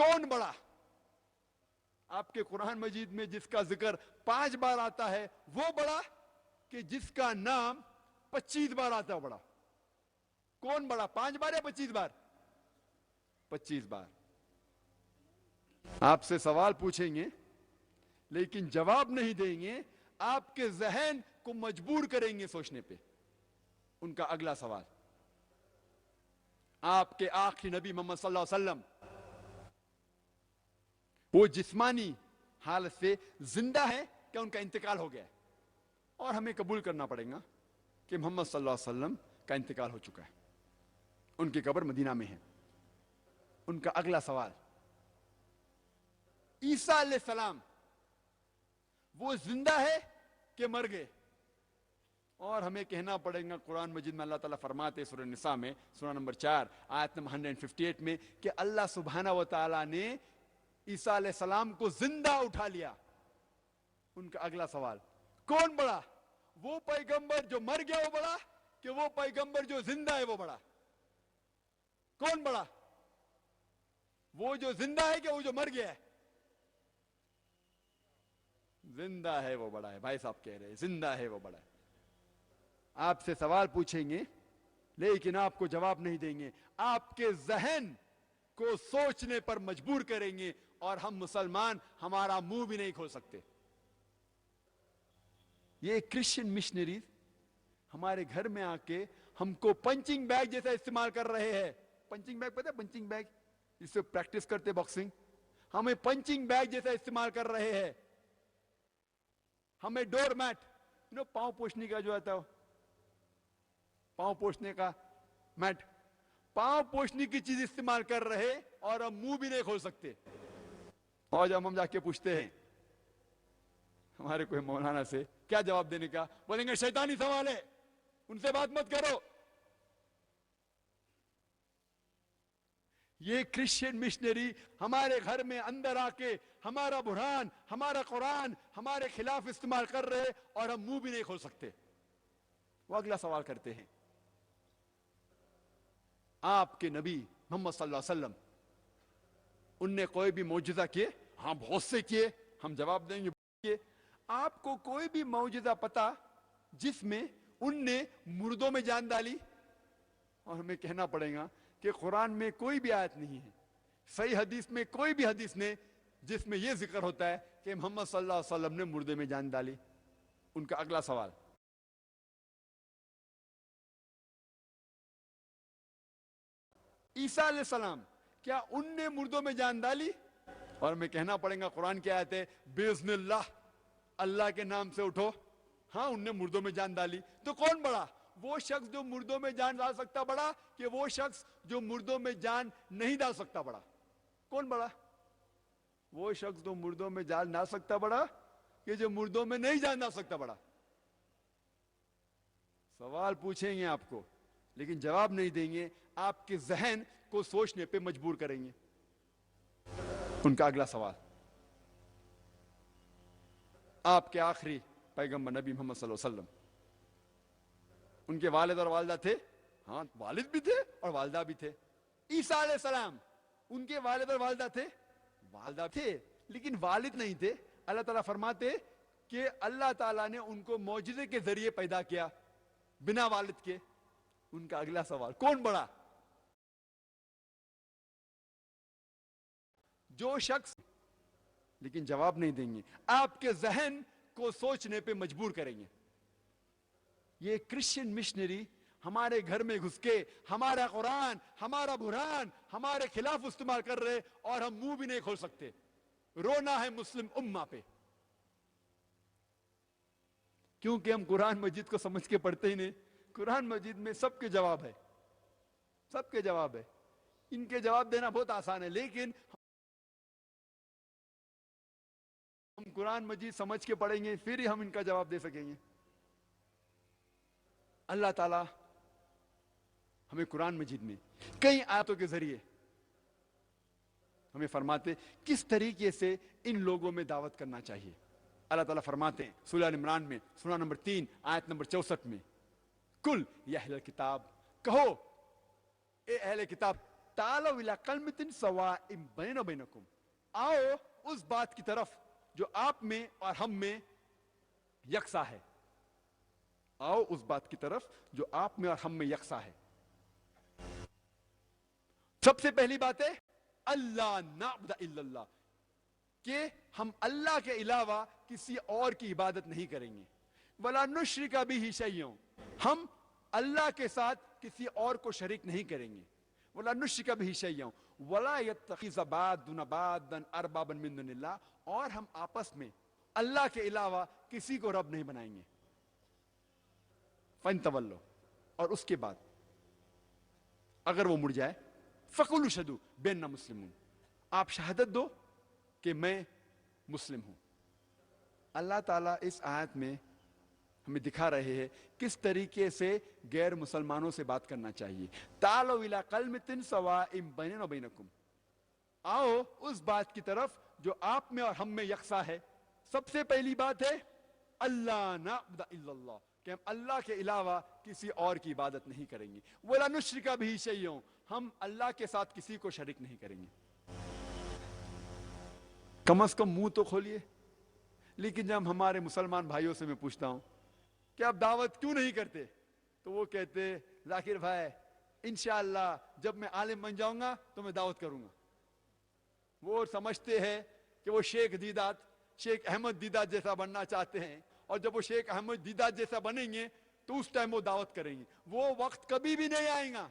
کون بڑا؟ آپ کے قرآن مجید میں جس کا ذکر 5 بار آتا ہے وہ بڑا کہ جس کا نام 25 بار آتا ہے بڑا؟ کون بڑا، 5 بار یا 25 بار؟ 25 بار. آپ سے سوال پوچھیں گے لیکن جواب نہیں دیں گے، آپ کے ذہن کو مجبور کریں گے سوچنے پہ. ان کا اگلا سوال، آپ کے آخری نبی محمد صلی اللہ علیہ وسلم وہ جسمانی حالت سے زندہ ہے کیا ان کا انتقال ہو گیا ہے؟ اور ہمیں قبول کرنا پڑے گا کہ محمد صلی اللہ علیہ وسلم کا انتقال ہو چکا ہے، ان کی قبر مدینہ میں ہے. ان کا اگلا سوال، عیسیٰ علیہ السلام وہ زندہ ہے کہ مر گئے؟ اور ہمیں کہنا پڑے گا قرآن مجید میں اللہ تعالیٰ فرماتے سورہ نساء میں سورہ نمبر 4 آیت نمبر 158 میں کہ اللہ سبحانہ و تعالیٰ نے عیسیٰ علیہ السلام کو زندہ اٹھا لیا. ان کا اگلا سوال، کون بڑا، وہ پیغمبر جو مر گیا وہ بڑا کہ وہ پیغمبر جو زندہ ہے وہ بڑا؟ کون بڑا، وہ جو زندہ ہے کہ وہ جو مر گیا ہے؟ زندہ ہے وہ بڑا ہے. بھائی صاحب کہہ رہے ہیں زندہ ہے وہ بڑا ہے. آپ سے سوال پوچھیں گے لیکن آپ کو جواب نہیں دیں گے، آپ کے ذہن کو سوچنے پر مجبور کریں گے اور ہم مسلمان ہمارا منہ بھی نہیں کھول سکتے. یہ کرسچن مشنریز ہمارے گھر میں آ کے ہم کو پنچنگ بیگ جیسا استعمال کر رہے ہیں. پنچنگ بیگ پتہ ہے؟ پنچنگ بیگ جس سے پریکٹس کرتے باکسنگ، ہمیں پنچنگ بیگ جیسا استعمال کر رہے ہیں. ہمیں ڈور میٹ پاؤں پوچھنے کا جو آتا ہے، پاؤں پوچھنے کا میٹ، پاؤں پوچھنے کی چیز استعمال کر رہے اور ہم منہ بھی نہیں کھول سکتے. اور جب ہم جا کے پوچھتے ہیں ہمارے کوئی مولانا سے کیا جواب دینے کا، بولیں گے شیطانی سوال ہے، ان سے بات مت کرو. یہ کرسچین مشنری ہمارے گھر میں اندر آ کے ہمارا برہان، ہمارا قرآن ہمارے خلاف استعمال کر رہے اور ہم منہ بھی نہیں کھول سکتے. وہ اگلا سوال کرتے ہیں، آپ کے نبی محمد صلی اللہ علیہ وسلم ان نے کوئی بھی معجزہ کیے؟ ہاں بہت سے کیے. ہم جواب دیں گے آپ کو کوئی بھی معجزہ پتا جس میں ان نے مردوں میں جان ڈالی؟ اور ہمیں کہنا پڑے گا کہ قرآن میں کوئی بھی آیت نہیں ہے، صحیح حدیث میں کوئی بھی حدیث نہیں جس میں یہ ذکر ہوتا ہے کہ محمد صلی اللہ علیہ وسلم نے مردے میں جان ڈالی. ان کا اگلا سوال، عیسیٰ علیہ السلام کیا ان نے مردوں میں جان ڈالی؟ اور ہمیں کہنا پڑے گا قرآن کی آیت ہے بِإِذْنِ اللَّهِ، اللہ کے نام سے اٹھو. ہاں ان نے مردوں میں جان ڈالی. تو کون بڑا، وہ شخص جو مردوں میں جان ڈال سکتا بڑا کہ وہ شخص جو مردوں میں جان نہیں ڈال سکتا بڑا؟ کون بڑا، وہ شخص جو مردوں میں جان ڈال سکتا بڑا کہ جو مردوں میں نہیں جان ڈال سکتا بڑا؟ سوال پوچھیں گے آپ کو لیکن جواب نہیں دیں گے، آپ کے ذہن کو سوچنے پہ مجبور کریں گے. ان کا اگلا سوال، آپ کے آخری پیغمبر نبی محمد صلی اللہ علیہ وسلم ان کے والد اور والدہ تھے؟ ہاں والد بھی تھے اور والدہ بھی تھے. عیسیٰ علیہ السلام ان کے والد اور والدہ تھے؟ والدہ تھے لیکن والد نہیں تھے. اللہ تعالیٰ فرماتے کہ اللہ تعالیٰ نے ان کو معجزے کے ذریعے پیدا کیا بنا والد کے. ان کا اگلا سوال، کون بڑا، جو شخص، لیکن جواب نہیں دیں گے، آپ کے ذہن کو سوچنے پہ مجبور کریں گے. یہ کرسچین مشنری ہمارے گھر میں گھس کے ہمارا قرآن ہمارا برہان ہمارے خلاف استعمال کر رہے اور ہم منہ بھی نہیں کھول سکتے. رونا ہے مسلم امہ پہ، کیونکہ ہم قرآن مجید کو سمجھ کے پڑھتے ہی نہیں. قرآن مجید میں سب کے جواب ہے، سب کے جواب ہے. ان کے جواب دینا بہت آسان ہے لیکن ہم قرآن مجید سمجھ کے پڑھیں گے پھر ہی ہم ان کا جواب دے سکیں گے. اللہ تعالیٰ ہمیں قرآن مجید میں کئی آیتوں کے ذریعے ہمیں فرماتے کس طریقے سے ان لوگوں میں دعوت کرنا چاہیے. اللہ تعالیٰ فرماتے ہیں سورہ عمران میں سورہ نمبر 3 آیت نمبر 64 میں، کل یا اہل کتاب، کہو اے اہل کتاب تعالوا الى کلمۃ سواء بیننا وبینکم، آؤ اس بات کی طرف جو آپ میں اور ہم میں یکساں ہے، آؤ اس بات کی طرف جو آپ میں اور ہم میں یکساں ہے۔ سب سے پہلی بات ہے اللہ نعبد الا اللہ، کہ ہم اللہ کے علاوہ کسی اور کی عبادت نہیں کریں گے۔ ولا نشرک بہ شیئا، ہم اللہ کے ساتھ کسی اور کو شریک نہیں کریں گے۔ ولا نشرک بہ شیئا ولا یتخذ بعضنا بعضا اربابا من دون اللہ، اور ہم آپس میں اللہ کے علاوہ کسی کو رب نہیں بنائیں گے۔ فَإِن تَوَلَّوْا، اور اس کے بعد اگر وہ مڑ جائے، فَقُولُوا اشْهَدُوا بِأَنَّا مُسْلِمُونَ، آپ شہادت دو کہ میں مسلم ہوں۔ اللہ تعالیٰ اس آیت میں ہمیں دکھا رہے ہیں کس طریقے سے غیر مسلمانوں سے بات کرنا چاہیے۔ تعالوا الی کلمۃ سواء بیننا وبینکم، آؤ اس بات کی طرف جو آپ میں اور ہم میں یکساں ہے۔ سب سے پہلی بات ہے اللہ نعبد الا اللہ، کہ ہم اللہ کے علاوہ کسی اور کی عبادت نہیں کریں گے۔ ولا نشرک بہ شیئا، ہم اللہ کے ساتھ کسی کو شریک نہیں کریں گے۔ کم از کم منہ تو کھولیے۔ لیکن جب ہمارے مسلمان بھائیوں سے میں پوچھتا ہوں کہ آپ دعوت کیوں نہیں کرتے، تو وہ کہتے ذاکر بھائی انشاءاللہ جب میں عالم بن جاؤں گا تو میں دعوت کروں گا۔ وہ سمجھتے ہیں کہ وہ شیخ دیدات، شیخ احمد دیدات جیسا بننا چاہتے ہیں، اور جب وہ شیخ احمد دیدات جیسا بنیں گے تو اس ٹائم وہ دعوت کریں گے۔ وہ وقت کبھی بھی نہیں آئے گا۔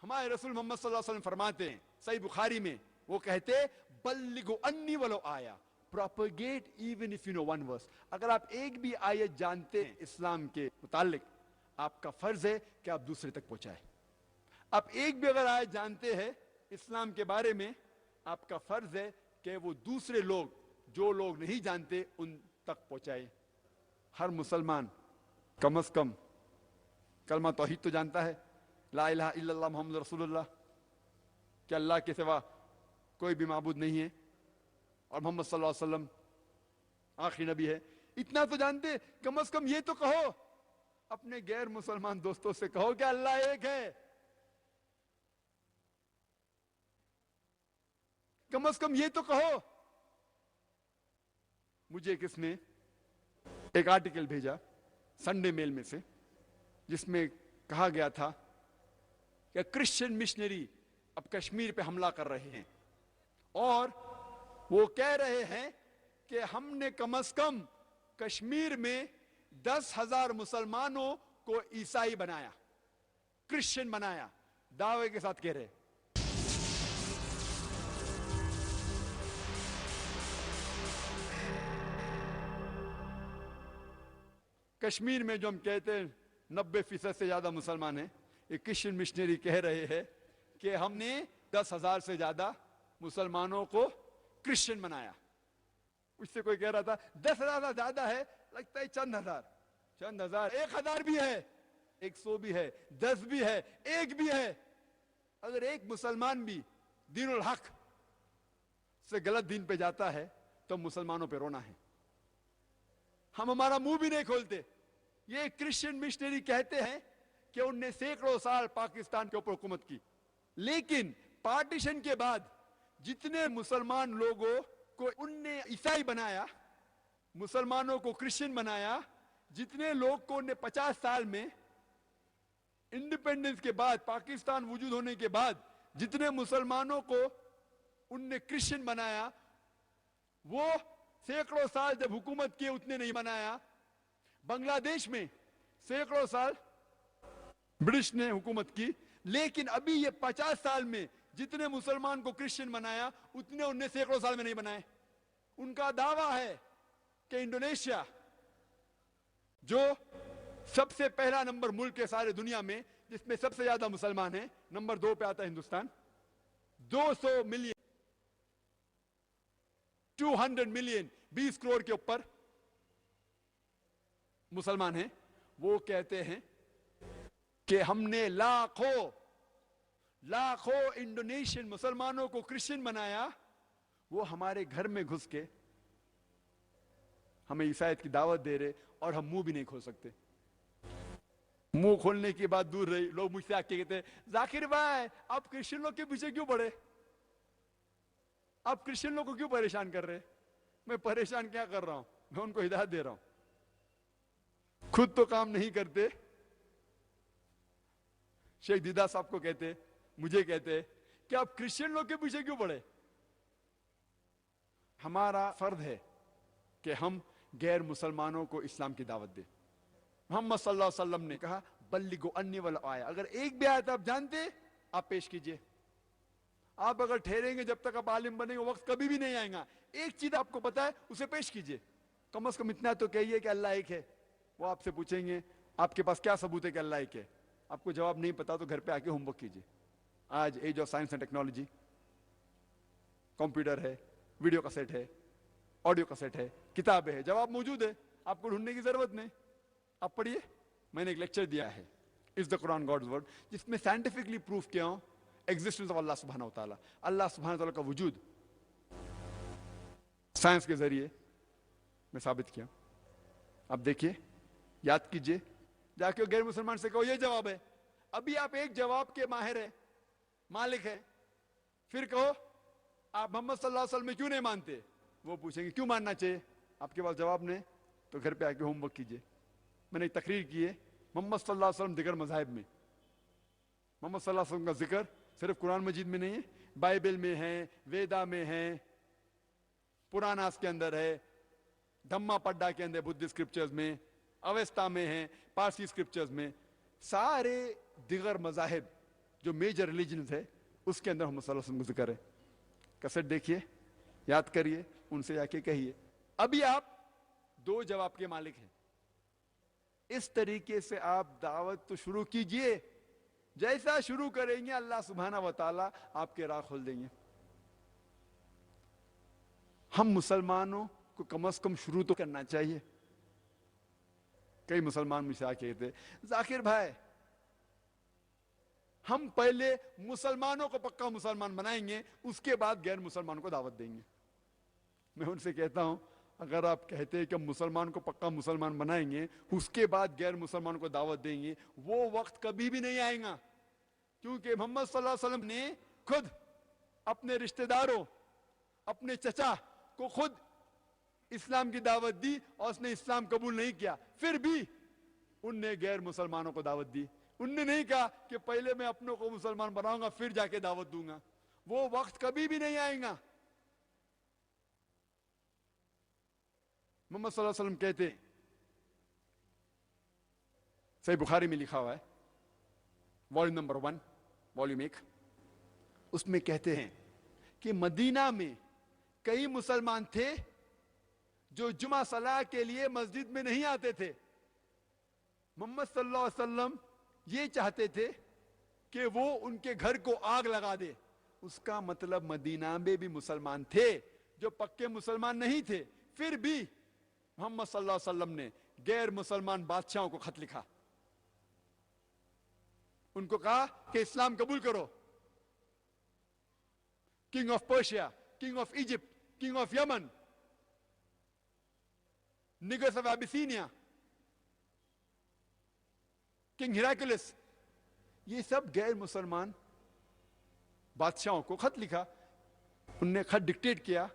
ہمارے رسول محمد صلی اللہ علیہ وسلم فرماتے ہیں صحیح بخاری میں، وہ کہتے بلغوا انی ولو آیا، propagate even if you know one verse، اگر آپ ایک بھی آیت جانتے ہیں اسلام کے متعلق، آپ کا فرض ہے کہ آپ دوسرے تک پہنچائیں۔ آپ ایک بھی اگر آیت جانتے ہیں اسلام کے بارے میں، آپ کا فرض ہے کہ وہ دوسرے لوگ جو لوگ نہیں جانتے ان تک پہنچائے۔ ہر مسلمان کم از کم کلمہ توحید تو جانتا ہے، لا الہ الا اللہ محمد رسول اللہ، کہ اللہ کے سوا کوئی بھی معبود نہیں ہے اور محمد صلی اللہ علیہ وسلم آخری نبی ہے۔ اتنا تو جانتے، کم از کم یہ تو کہو، اپنے غیر مسلمان دوستوں سے کہو کہ اللہ ایک ہے۔ کم از کم یہ تو کہو۔ مجھے کس نے ایک آرٹیکل بھیجا سنڈے میل میں سے، جس میں کہا گیا تھا کہ کرسچن مشنری اب کشمیر پہ حملہ کر رہے ہیں، اور وہ کہہ رہے ہیں کہ ہم نے کم از کم کشمیر میں 10,000 مسلمانوں کو عیسائی بنایا، کرسچن بنایا، دعوے کے ساتھ کہہ رہے۔ کشمیر میں جو ہم کہتے ہیں 90% سے زیادہ مسلمان ہیں، یہ کرسچن مشنری کہہ رہے ہیں کہ ہم نے 10,000 سے زیادہ مسلمانوں کو کرسچن بنایا۔ اس سے کوئی کہہ رہا تھا 10,000 سے زیادہ ہے، لگتا ہے چند ہزار، 1,000 بھی ہے، 100 بھی ہے، 10 بھی ہے، 1 بھی ہے۔ اگر ایک مسلمان بھی دین الحق سے غلط دین پہ جاتا ہے تو مسلمانوں پہ رونا ہے۔ ہم ہمارا منہ بھی نہیں کھولتے۔ یہ کرسچن مشنری کہتے ہیں کہ ان نے سینکڑوں سال پاکستان کے اوپر حکومت کی، لیکن پارٹیشن کے بعد جتنے مسلمان لوگوں کو ان نے عیسائی بنایا، مسلمانوں کو کرسچن بنایا، جتنے لوگ کو ان نے 50 سال میں انڈیپینڈنس کے بعد، پاکستان وجود ہونے کے بعد جتنے مسلمانوں کو ان نے کرسچن بنایا، وہ سینکڑوں سال جب حکومت کی اتنے نہیں بنایا۔ بنگلہ دیش میں سینکڑوں سال برٹش نے حکومت کی، لیکن ابھی یہ 50 سال میں جتنے مسلمان کو کرسچن بنایا اتنے ان نے سینکڑوں سال میں نہیں بنائے۔ ان کا دعویٰ ہے کہ انڈونیشیا جو سب سے پہلا نمبر ملک ہے سارے دنیا میں جس میں سب سے زیادہ مسلمان ہیں، نمبر 2 پہ آتا ہے ہندوستان، 200 ملین 200 ملین 20 کروڑ کے اوپر مسلمان ہیں۔ وہ کہتے ہیں کہ ہم نے لاکھوں انڈونیشین مسلمانوں کو کرسچن بنایا، وہ ہمارے گھر میں گھس کے ہمیں عیسائیت کی دعوت دے رہے اور ہم منہ بھی نہیں کھول سکتے۔ منہ کھولنے کی بات دور رہی. لوگ مجھ سے آ کے کہتے ہیں ذاکر بھائی آپ کرسچنوں کے پیچھے کیوں پڑے, آپ کرسچنوں کو کیوں پریشان کر رہے؟ میں پریشان کیا کر رہا ہوں, میں ان کو ہدایت دے رہا ہوں. خود تو کام نہیں کرتے. شیخ دیدہ صاحب کو کہتے, مجھے کہتے کہ آپ کرسچن لوگ کے پیچھے کیوں پڑے. ہمارا فرض ہے کہ ہم غیر مسلمانوں کو اسلام کی دعوت دیں. محمد صلی اللہ علیہ وسلم نے کہا بلغوا انی ولو آیا, اگر ایک بھی آیت آپ جانتے آپ پیش کیجئے. آپ اگر ٹھہریں گے جب تک آپ عالم بنیں گے وقت کبھی بھی نہیں آئے گا. ایک چیز آپ کو پتا ہے اسے پیش کیجئے. کم از کم اتنا تو کہیے کہ اللہ ایک ہے. وہ آپ سے پوچھیں گے آپ کے پاس کیا ثبوت ہے کہ اللہ ایک ہے, آپ کو جواب نہیں پتا تو گھر پہ آ کے ہوم ورک کیجئے. آج age of science and technology, computer ہے, ویڈیو کیسٹ ہے, آڈیو کیسٹ ہے, کتابیں ہے, جواب موجود ہے, آپ کو ڈھونڈنے کی ضرورت نہیں. آپ پڑھیے. میں نے ایک لیکچر دیا ہے از دا قرآن گاڈز ورڈ, جس میں سائنٹیفکلی پروف کیا ہوں ایگزسٹنس آف اللہ سبحانہ و تعالیٰ, اللہ سبحانہ و تعالیٰ کا وجود سائنس کے ذریعے میں ثابت کیا. اب دیکھیے, یاد کیجئے, جا کے غیر مسلمان سے کہو یہ جواب ہے. ابھی آپ ایک جواب کے ماہر ہیں, مالک ہے, پھر کہو آپ محمد صلی اللہ علیہ وسلم میں کیوں نہیں مانتے. وہ پوچھیں گے کیوں ماننا چاہیے, آپ کے پاس جواب نہیں تو گھر پہ آ کے ہوم ورک کیجئے. میں نے ایک تقریر کی ہے محمد صلی اللہ علیہ وسلم دیگر مذاہب میں. محمد صلی اللہ علیہ وسلم کا ذکر صرف قرآن مجید میں نہیں ہے, بائبل میں ہے, ویدا میں ہے, پراناس کے اندر ہے, دھما پڈا کے اندر بدھ اسکرپچرز میں, اویستا میں ہے, پارسی اسکرپچرز میں. سارے دیگر مذاہب جو میجر ریلیجنز ہے اس کے اندر محمد صلی اللہ علیہ وسلم کا ذکر ہے. کیسٹ دیکھیے, یاد کریے, ان سے جا کے کہیے. ابھی آپ دو جواب کے مالک ہیں. اس طریقے سے آپ دعوت تو شروع کیجئے. جیسا شروع کریں گے اللہ سبحانہ و تعالیٰ آپ کے راہ کھول دیں گے. ہم مسلمانوں کو کم از کم شروع تو کرنا چاہیے. کئی مسلمان مجھ سے آ کے کہتے ذاکر بھائی ہم پہلے مسلمانوں کو پکا مسلمان بنائیں گے اس کے بعد غیر مسلمان کو دعوت دیں گے. میں ان سے کہتا ہوں اگر آپ کہتے ہیں کہ ہم مسلمان کو پکا مسلمان بنائیں گے اس کے بعد غیر مسلمان کو دعوت دیں گے, وہ وقت کبھی بھی نہیں آئے گا. کیونکہ محمد صلی اللہ علیہ وسلم نے خود اپنے رشتہ داروں, اپنے چچا کو خود اسلام کی دعوت دی اور اس نے اسلام قبول نہیں کیا, پھر بھی ان نے غیر مسلمانوں کو دعوت دی. ان نے نہیں کہا کہ پہلے میں اپنوں کو مسلمان بناؤں گا پھر جا کے دعوت دوں گا. وہ وقت کبھی بھی نہیں آئے گا. محمد صلی اللہ علیہ وسلم کہتے, صحیح بخاری میں لکھا ہوا ہے, والیوم نمبر 1, والیوم 1, اس میں کہتے ہیں کہ مدینہ میں کئی مسلمان تھے جو جمعہ صلاح کے لیے مسجد میں نہیں آتے تھے. محمد صلی اللہ علیہ وسلم یہ چاہتے تھے کہ وہ ان کے گھر کو آگ لگا دے. اس کا مطلب مدینہ میں بھی مسلمان تھے جو پکے مسلمان نہیں تھے, پھر بھی محمد صلی اللہ علیہ وسلم نے غیر مسلمان بادشاہوں کو خط لکھا, ان کو کہا کہ اسلام قبول کرو. King of Persia, king of Egypt, king of Yemen, Negus of Abyssinia, king Heraclius, یہ سب غیر مسلمان بادشاہوں کو خط لکھا. ان نے خط ڈکٹیٹ کیا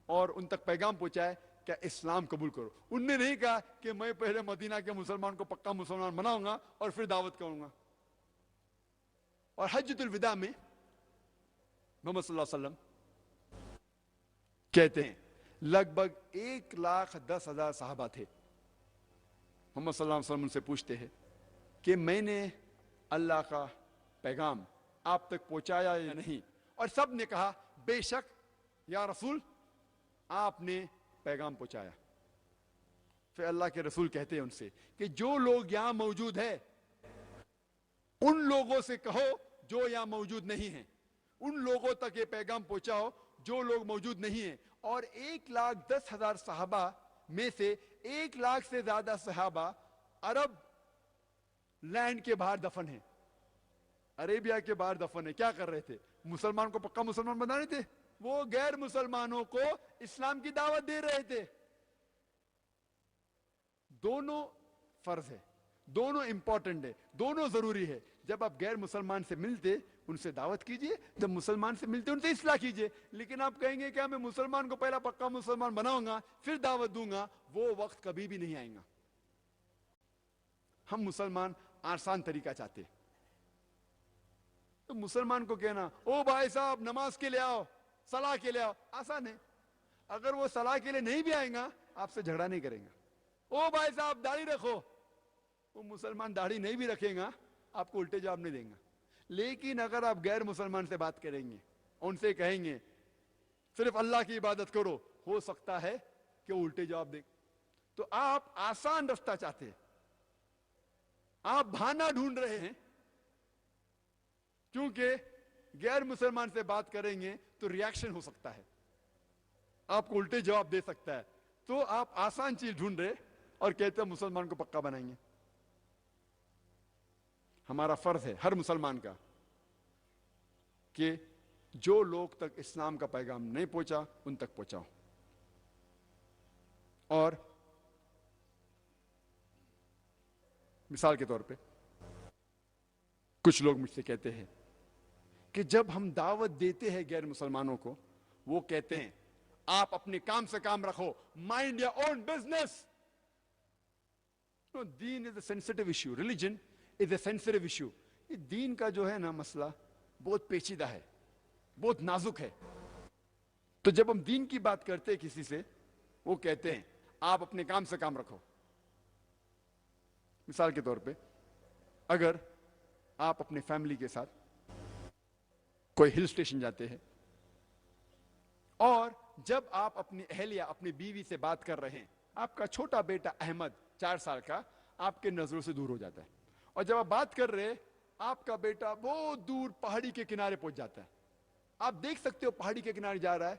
اور ان تک پیغام پہنچائے کہ اسلام قبول کرو. ان نے نہیں کہا کہ میں پہلے مدینہ کے مسلمان کو پکا مسلمان بناؤں گا اور پھر دعوت کروں گا. اور حجۃ الوداع میں محمد صلی اللہ علیہ وسلم کہتے ہیں لگ بھگ 1,10,000 صحابہ تھے. محمد صلی اللہ علیہ وسلم ان سے پوچھتے ہیں کہ میں نے اللہ کا پیغام آپ تک پہنچایا یا نہیں, اور سب نے کہا بے شک یا رسول آپ نے پیغام پہنچایا. پھر اللہ کے رسول کہتے ہیں ان سے کہ جو لوگ یہاں موجود ہیں ان لوگوں سے کہو جو یہاں موجود نہیں ہیں, ان لوگوں تک یہ پیغام پہنچاؤ جو لوگ موجود نہیں ہیں. اور 1,10,000 صحابہ میں سے 1,00,000 سے زیادہ صحابہ عرب لینڈ کے باہر دفن ہیں, عربیہ کے باہر دفن ہیں. کیا کر رہے تھے؟ مسلمان کو پکا مسلمان بنا رہے تھے. وہ غیر مسلمانوں کو اسلام کی دعوت دے رہے تھے. دونوں فرض ہے, دونوں امپورٹنٹ ہے, دونوں ضروری ہے. جب آپ غیر مسلمان سے ملتے ان سے دعوت کیجئے, جب مسلمان سے ملتے ان سے اصلاح کیجئے. لیکن آپ کہیں گے کہ میں مسلمان کو پہلا پکا مسلمان بناؤں گا پھر دعوت دوں گا, وہ وقت کبھی بھی نہیں آئے گا. ہم مسلمان آسان طریقہ چاہتے. تو مسلمان کو کہنا او بھائی صاحب نماز کے لیے آؤ, صلاح کے لیے آؤ, آسان ہے. اگر وہ صلاح کے لیے نہیں بھی آئیں گا آپ سے جھگڑا نہیں کریں گا. او بھائی صاحب داڑھی رکھو, وہ مسلمان داڑھی نہیں بھی رکھے گا آپ کو الٹے جواب نہیں دیں گا. لیکن اگر آپ غیر مسلمان سے بات کریں گے, ان سے کہیں گے صرف اللہ کی عبادت کرو, ہو سکتا ہے کہ وہ الٹے جواب دیں. تو آپ آسان رستہ چاہتے ہیں, آپ بہانہ ڈھونڈ رہے ہیں. کیونکہ غیر مسلمان سے بات کریں گے تو ریاکشن ہو سکتا ہے, آپ کو الٹے جواب دے سکتا ہے. تو آپ آسان چیز ڈھونڈ رہے اور کہتے ہیں مسلمان کو پکا بنائیں گے. ہمارا فرض ہے ہر مسلمان کا کہ جو لوگ تک اسلام کا پیغام نہیں پہنچا ان تک پہنچاؤ. اور مثال کے طور پہ کچھ لوگ مجھ سے کہتے ہیں کہ جب ہم دعوت دیتے ہیں غیر مسلمانوں کو, وہ کہتے ہیں آپ اپنے کام سے کام رکھو, مائنڈ یور اون بزنس. دین is a sensitive issue, religion is a sensitive issue. یہ دین کا جو ہے نا مسئلہ بہت پیچیدہ ہے, بہت نازک ہے. تو جب ہم دین کی بات کرتے ہیں کسی سے, وہ کہتے ہیں آپ اپنے کام سے کام رکھو. مثال کے طور پہ اگر آپ اپنے فیملی کے ساتھ کوئی ہل اسٹیشن جاتے ہیں اور جب آپ اپنی اہلیہ اپنی بیوی سے بات کر رہے ہیں, آپ کا چھوٹا بیٹا احمد 4 سال کا آپ کے نظروں سے دور ہو جاتا ہے, اور جب آپ بات کر رہے آپ کا بیٹا بہت دور پہاڑی کے کنارے پہنچ جاتا ہے. آپ دیکھ سکتے ہو پہاڑی کے کنارے جا رہا ہے.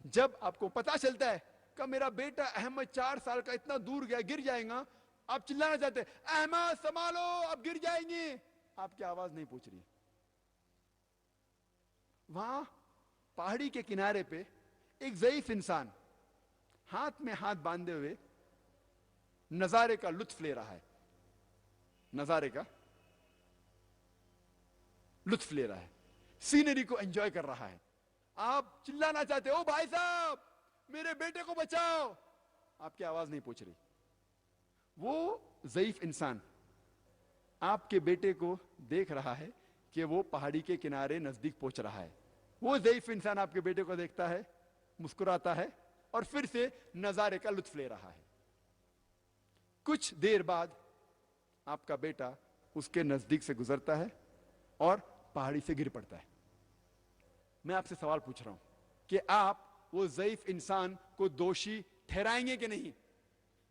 جب آپ کو پتا چلتا ہے کہ میرا بیٹا احمد 4 سال کا اتنا دور گیا, گر جائے گا, آپ چلانا چاہتے ہیں احمد سنبھالو آپ گر جائیں گے, آپ کی آواز نہیں پہنچ رہی. وہاں پہاڑی کے کنارے پہ ایک ضعیف انسان ہاتھ میں ہاتھ باندھے ہوئے نظارے کا لطف لے رہا ہے, نظارے کا لطف لے رہا ہے, سینری کو انجوائے کر رہا ہے. آپ چلانا چاہتے ہو بھائی صاحب میرے بیٹے کو بچاؤ, آپ کی آواز نہیں پہنچ رہی. وہ ضعیف انسان آپ کے بیٹے کو دیکھ رہا ہے کہ وہ پہاڑی کے کنارے نزدیک پہنچ رہا ہے. وہ ضعیف انسان آپ کے بیٹے کو دیکھتا ہے, مسکراتا ہے اور پھر سے نظارے کا لطف لے رہا ہے. کچھ دیر بعد آپ کا بیٹا اس کے نزدیک سے گزرتا ہے اور پہاڑی سے گر پڑتا ہے. میں آپ سے سوال پوچھ رہا ہوں کہ آپ وہ ضعیف انسان کو دوشی ٹھہرائیں گے کہ نہیں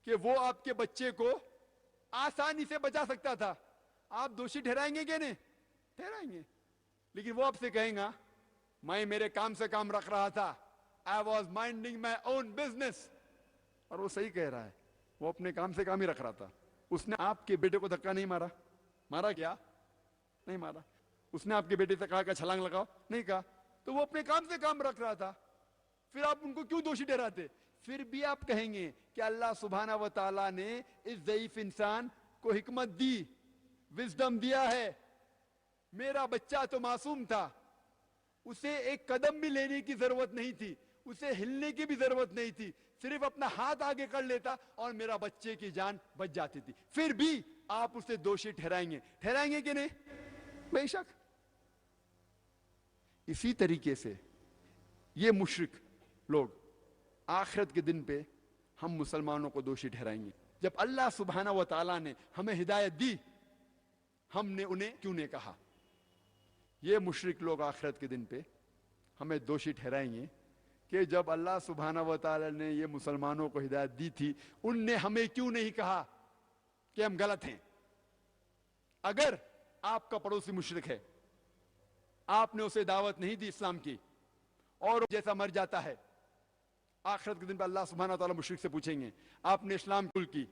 کہ وہ آپ کے بچے کو آسانی سے بچا سکتا تھا؟ آپ دوشی ٹھہرائیں گے کہ نہیں؟ ٹھہرائیں گے. لیکن وہ آپ سے کہیں گا میں میرے کام سے کام رکھ رہا تھا, I was minding my own business. اور وہ صحیح کہہ رہا ہے, وہ اپنے کام سے کام ہی رکھ رہا تھا. اس نے آپ کے بیٹے کو دھکا نہیں مارا, مارا کیا؟ نہیں مارا. اس نے آپ کے بیٹے سے کہا کہ چھلانگ لگاؤ, نہیں کہا. تو وہ اپنے کام سے کام رکھ رہا تھا. پھر آپ ان کو کیوں دوشی ٹھہراتے؟ پھر بھی آپ کہیں گے کہ اللہ سبحانہ و تعالیٰ نے اس ضعیف انسان کو حکمت دی, وزڈم دیا ہے. میرا بچہ تو معصوم تھا, اسے ایک قدم بھی لینے کی ضرورت نہیں تھی, اسے ہلنے کی بھی ضرورت نہیں تھی, صرف اپنا ہاتھ آگے کر لیتا اور میرا بچے کی جان بچ جاتی تھی. پھر بھی آپ اسے دوشی ٹھہرائیں گے, ٹھہرائیں گے کہ نہیں؟ بے شک. اسی طریقے سے یہ مشرک لوگ آخرت کے دن پہ ہم مسلمانوں کو دوشی ٹھہرائیں گے. جب اللہ سبحانہ و تعالیٰ نے ہمیں ہدایت دی, ہم نے انہیں کیوں نہیں کہا؟ یہ مشرک لوگ آخرت کے دن پہ ہمیں دوشی ٹھہرائیں گے کہ جب اللہ سبحانہ و تعالیٰ نے یہ مسلمانوں کو ہدایت دی تھی ان نے ہمیں کیوں نہیں کہا کہ ہم غلط ہیں. اگر آپ کا پڑوسی مشرک ہے, آپ نے اسے دعوت نہیں دی اسلام کی اور جیسا مر جاتا ہے, آخرت کے دن پہ اللہ سبحانہ و تعالیٰ مشرک سے پوچھیں گے آپ نے اسلام قبول کی؟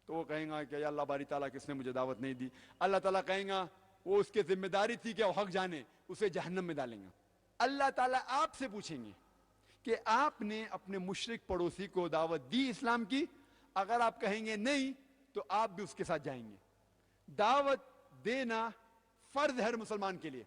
تو وہ کہیں گا کہ یا اللہ باری تعالیٰ کس نے مجھے دعوت نہیں دی. اللہ تعالیٰ کہیں گا وہ اس کے ذمہ داری تھی کہ وہ حق جانے, اسے جہنم میں ڈالیں گا. اللہ تعالیٰ آپ سے پوچھیں گے کہ آپ نے اپنے مشرک پڑوسی کو دعوت دی اسلام کی؟ اگر آپ کہیں گے نہیں تو آپ بھی اس کے ساتھ جائیں گے. دعوت دینا فرض ہے ہر مسلمان کے لیے.